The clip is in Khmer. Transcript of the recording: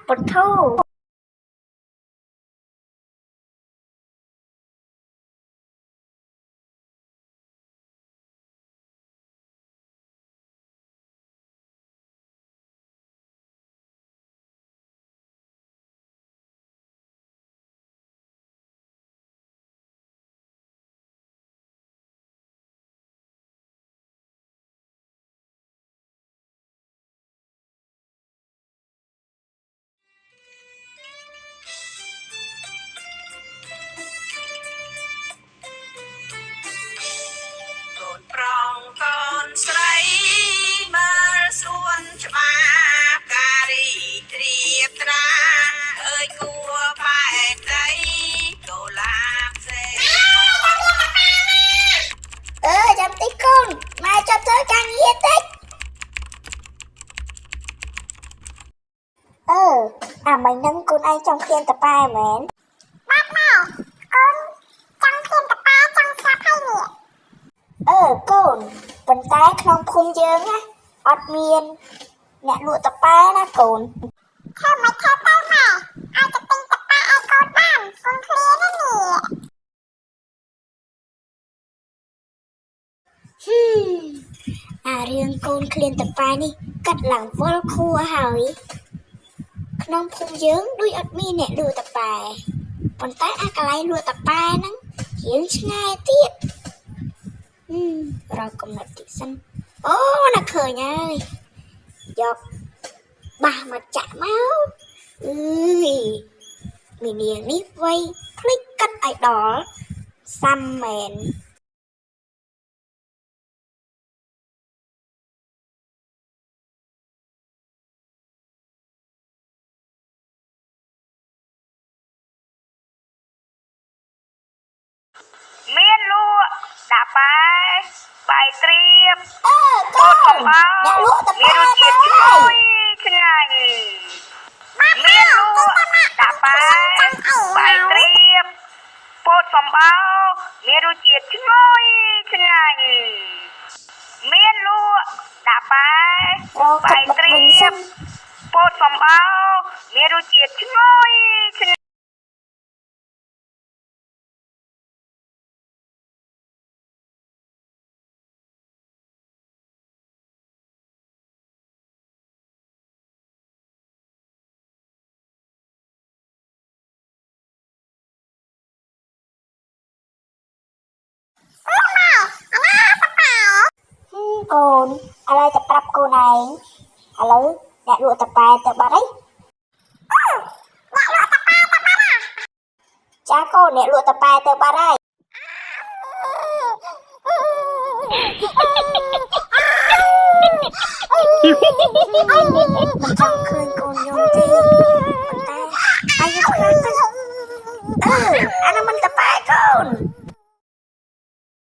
ปะทูប្រងកូនស្រីមើលសួនច្បារការីត្រៀបត្រាអើយគួបែកដីកូលាផ្សេងចាំតិចកូនម៉ែចាប់ធ្វើការងារតិចអាមិញហ្នឹងកូនឯងចង់ឃ្លានតប៉ែមែនបាទម៉ែកូនចង់ឃ្លានតប៉ែចង់ស្លាប់ហើយនេះកូនប៉ុន្តែក្នុងភូមិយើងណាអត់មានអ្នកលក់តប៉ែណាកូនធ្វើមិនធ្វើទៅម៉ែអាចទៅទិញតប៉ែឲ្យកូនបានកូនឃ្លានណានេះអារឿងកូនឃ្លានតប៉ែនេះកាត់ឡើងវល់ខួរហើយក្នុងភូមិយើងដូចអត់មានអ្នកលក់តប៉ែប៉ុន្តែអាកន្លែងលក់តប៉ែហ្នឹងយើងឆ្ងាយទៀតរកកំណត់តិចសិនអូណាឃើញហើយយកបាសមកចាក់មកមីនាងនេះវៃភ្លេចកាត់ឲ្យដល់សាំមែនមានលក់ដាក់បាយត្រៀបកូនអ្នកលក់តប៉ែមានរសជាតិឈ្ងុយឆ្ងាញ់មានលក់ដាក់បាយត្រៀបពោតសំបោមានរសជាតិឈ្ងុយឆ្ងាញ់មានលក់ដាក់បាយត្រៀបពោតសំបោមានរសជាតិឈ្ងុយឆ្ងាញ់កូនឥឡូវទៅប្រាប់កូនឯងឥឡូវអ្នកលក់តប៉ែទៅបាត់ហើយអ្នកលក់តប៉ែទៅបាត់ហើយចាកូនអ្នកលក់តប៉ែទៅបាត់ហើយមិនចង់ឃើញកូនយំទេប៉ុន្តែអាយុខ្លាំងទៅអានោះមិនតប៉ែកូន